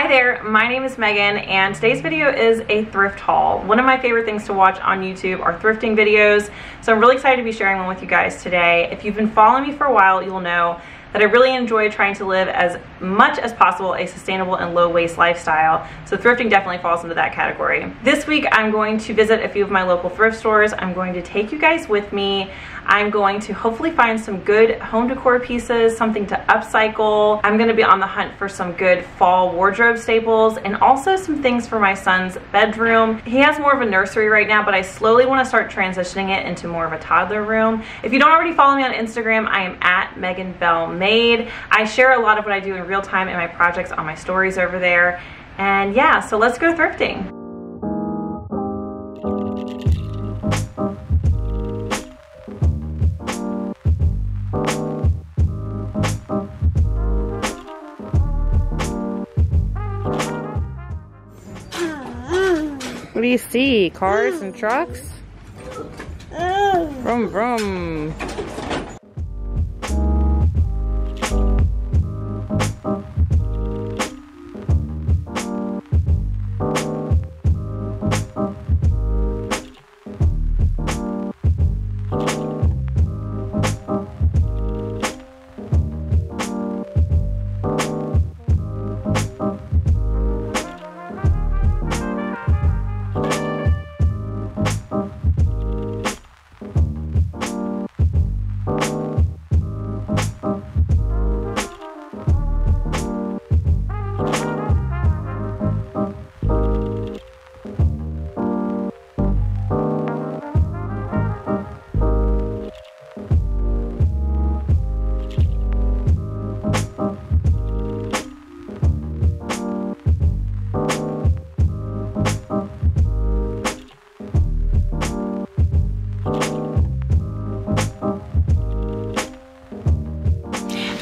Hi there, my name is Megan and today's video is a thrift haul. One of my favorite things to watch on YouTube are thrifting videos, so I'm really excited to be sharing one with you guys today. If you've been following me for a while, you'll know that I really enjoy trying to live as much as possible a sustainable and low waste lifestyle, so thrifting definitely falls into that category. This week I'm going to visit a few of my local thrift stores. I'm going to take you guys with me. I'm going to hopefully find some good home decor pieces, something to upcycle. I'm going to be on the hunt for some good fall wardrobe staples and also some things for my son's bedroom. He has more of a nursery right now, but I slowly want to start transitioning it into more of a toddler room. If you don't already follow me on Instagram, I am at Megan Bell Made. I share a lot of what I do in real time in my projects on my stories over there. And yeah, so let's go thrifting. What do you see? Cars and trucks? Vroom vroom.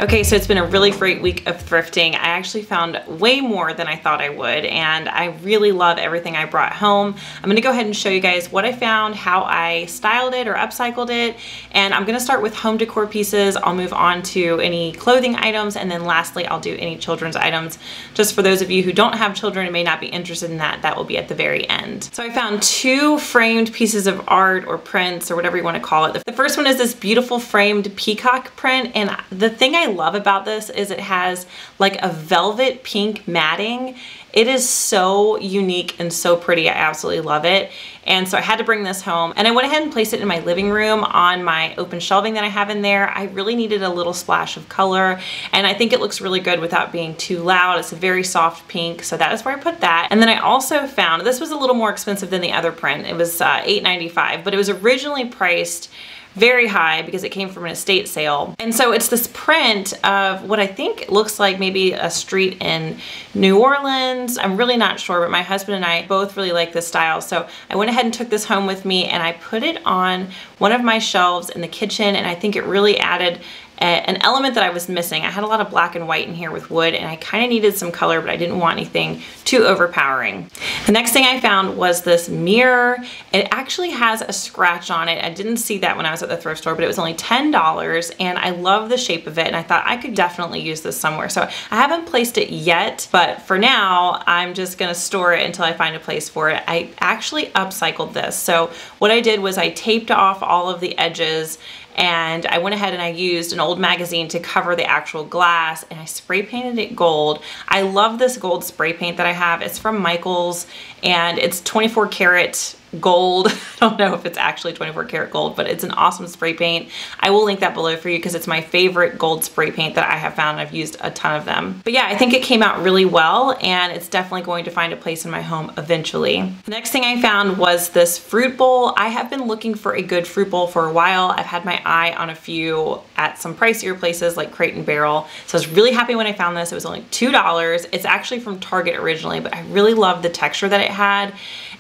Okay, so it's been a really great week of thrifting. I actually found way more than I thought I would, and I really love everything I brought home. I'm gonna go ahead and show you guys what I found, how I styled it or upcycled it, and I'm gonna start with home decor pieces. I'll move on to any clothing items, and then lastly, I'll do any children's items. Just for those of you who don't have children and may not be interested in that, that will be at the very end. So I found two framed pieces of art or prints or whatever you wanna call it. The first one is this beautiful framed peacock print, and the thing I love about this is it has like a velvet pink matting. It is so unique and so pretty. I absolutely love it. And so I had to bring this home, and I went ahead and placed it in my living room on my open shelving that I have in there. I really needed a little splash of color, and I think it looks really good without being too loud. It's a very soft pink, so that is where I put that. And then I also found, this was a little more expensive than the other print. It was $8.95, but it was originally priced very high because it came from an estate sale. And so it's this print of what I think looks like maybe a street in New Orleans. I'm really not sure, but my husband and I both really like this style. So I went ahead and took this home with me, and I put it on one of my shelves in the kitchen, and I think it really added an element that I was missing. I had a lot of black and white in here with wood, and I kind of needed some color, but I didn't want anything too overpowering. The next thing I found was this mirror. It actually has a scratch on it. I didn't see that when I was at the thrift store, but it was only $10, and I love the shape of it, and I thought I could definitely use this somewhere. So I haven't placed it yet, but for now, I'm just gonna store it until I find a place for it. I actually upcycled this. So what I did was I taped off all of the edges, and I went ahead and I used an old magazine to cover the actual glass, and I spray painted it gold. I love this gold spray paint that I have. It's from Michael's, and it's 24 karat gold. I don't know if it's actually 24 karat gold, but it's an awesome spray paint. I will link that below for you because it's my favorite gold spray paint that I have found. I've used a ton of them. But yeah, I think it came out really well, and it's definitely going to find a place in my home eventually. The next thing I found was this fruit bowl. I have been looking for a good fruit bowl for a while. I've had my eye on a few at some pricier places like Crate and Barrel. So I was really happy when I found this. It was only $2. It's actually from Target originally, but I really loved the texture that it had.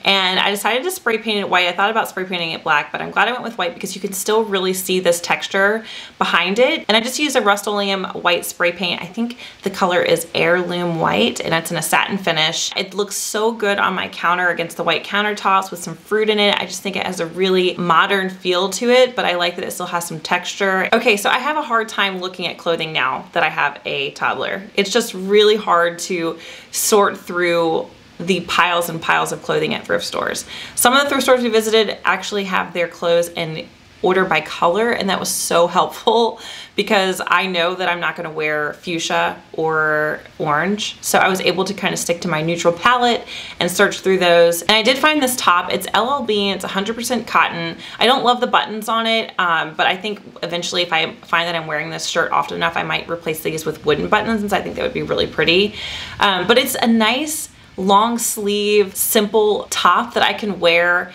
And I decided to spray paint it white. I thought about spray painting it black, but I'm glad I went with white because you can still really see this texture behind it. And I just used a Rust-Oleum white spray paint. I think the color is Heirloom White, and it's in a satin finish. It looks so good on my counter against the white countertops with some fruit in it. I just think it has a really modern feel to it, but I like that it still has some texture. Okay, so I have a hard time looking at clothing now that I have a toddler. It's just really hard to sort through the piles and piles of clothing at thrift stores. Some of the thrift stores we visited actually have their clothes in order by color, and that was so helpful because I know that I'm not gonna wear fuchsia or orange. So I was able to kind of stick to my neutral palette and search through those. And I did find this top. It's LLB, it's 100% cotton. I don't love the buttons on it, but I think eventually if I find that I'm wearing this shirt often enough, I might replace these with wooden buttons, since I think that would be really pretty. But it's a nice, long sleeve, simple top that I can wear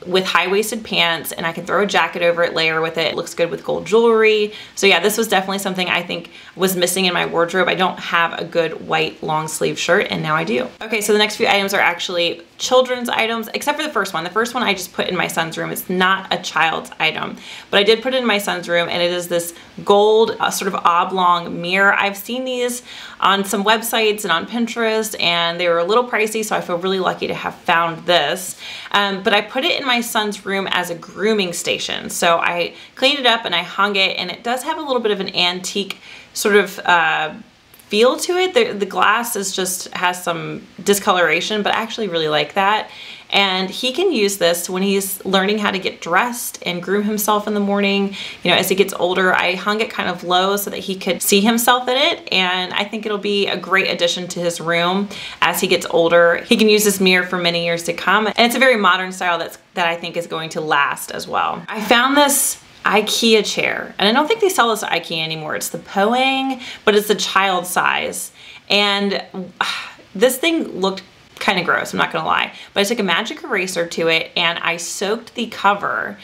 with high-waisted pants, and I can throw a jacket over it, layer with it. It looks good with gold jewelry. So yeah, this was definitely something I think was missing in my wardrobe. I don't have a good white long sleeve shirt, and now I do. Okay, so the next few items are actually children's items, except for the first one. The first one I just put in my son's room. It's not a child's item, but I did put it in my son's room, and it is this gold sort of oblong mirror. I've seen these on some websites and on Pinterest, and they were a little pricey, so I feel really lucky to have found this. But I put it in my son's room as a grooming station. So I cleaned it up and I hung it, and it does have a little bit of an antique sort of feel to it. The glass is just has some discoloration, but I actually really like that. And he can use this when he's learning how to get dressed and groom himself in the morning. You know, as he gets older, I hung it kind of low so that he could see himself in it. And I think it'll be a great addition to his room as he gets older. He can use this mirror for many years to come. And it's a very modern style that I think is going to last as well. I found this Ikea chair, and I don't think they sell this at Ikea anymore. It's the Poang, but it's the child size. And this thing looked kind of gross, I'm not gonna lie, but I took a magic eraser to it and I soaked the cover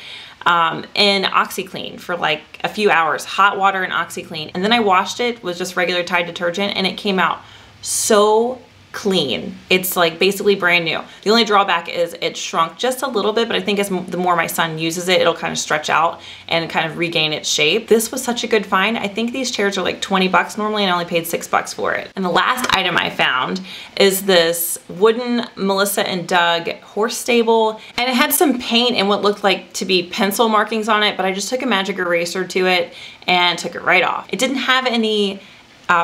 in OxyClean for like a few hours, hot water and OxyClean, and then I washed it with just regular Tide detergent, and it came out so clean. It's like basically brand new. The only drawback is it shrunk just a little bit, but I think as the more my son uses it, it'll kind of stretch out and kind of regain its shape. This was such a good find. I think these chairs are like 20 bucks normally, and I only paid $6 for it. And the last item I found is this wooden Melissa and Doug horse stable, and it had some paint and what looked like to be pencil markings on it, but I just took a magic eraser to it and took it right off. It didn't have any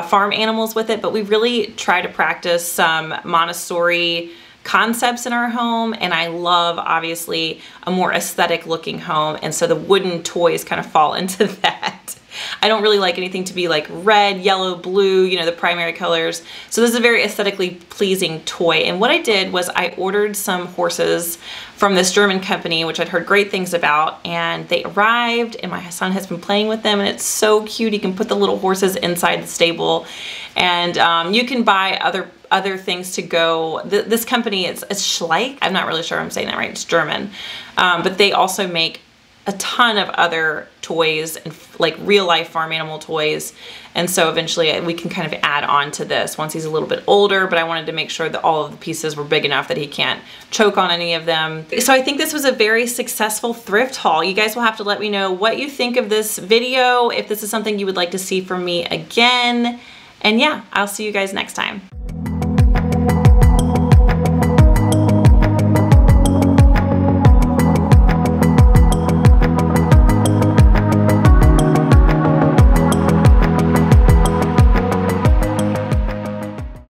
farm animals with it, but we really try to practice some Montessori concepts in our home, and I love obviously a more aesthetic looking home, and so the wooden toys kind of fall into that. I don't really like anything to be like red, yellow, blue, you know, the primary colors. So this is a very aesthetically pleasing toy. And what I did was I ordered some horses from this German company, which I'd heard great things about, and they arrived, and my son has been playing with them, and it's so cute. You can put the little horses inside the stable, and you can buy other things to go. This company is Schleich. I'm not really sure I'm saying that right. It's German, but they also make a ton of other toys and like real life farm animal toys. And so eventually we can kind of add on to this once he's a little bit older, but I wanted to make sure that all of the pieces were big enough that he can't choke on any of them. So I think this was a very successful thrift haul. You guys will have to let me know what you think of this video, if this is something you would like to see from me again. And yeah, I'll see you guys next time.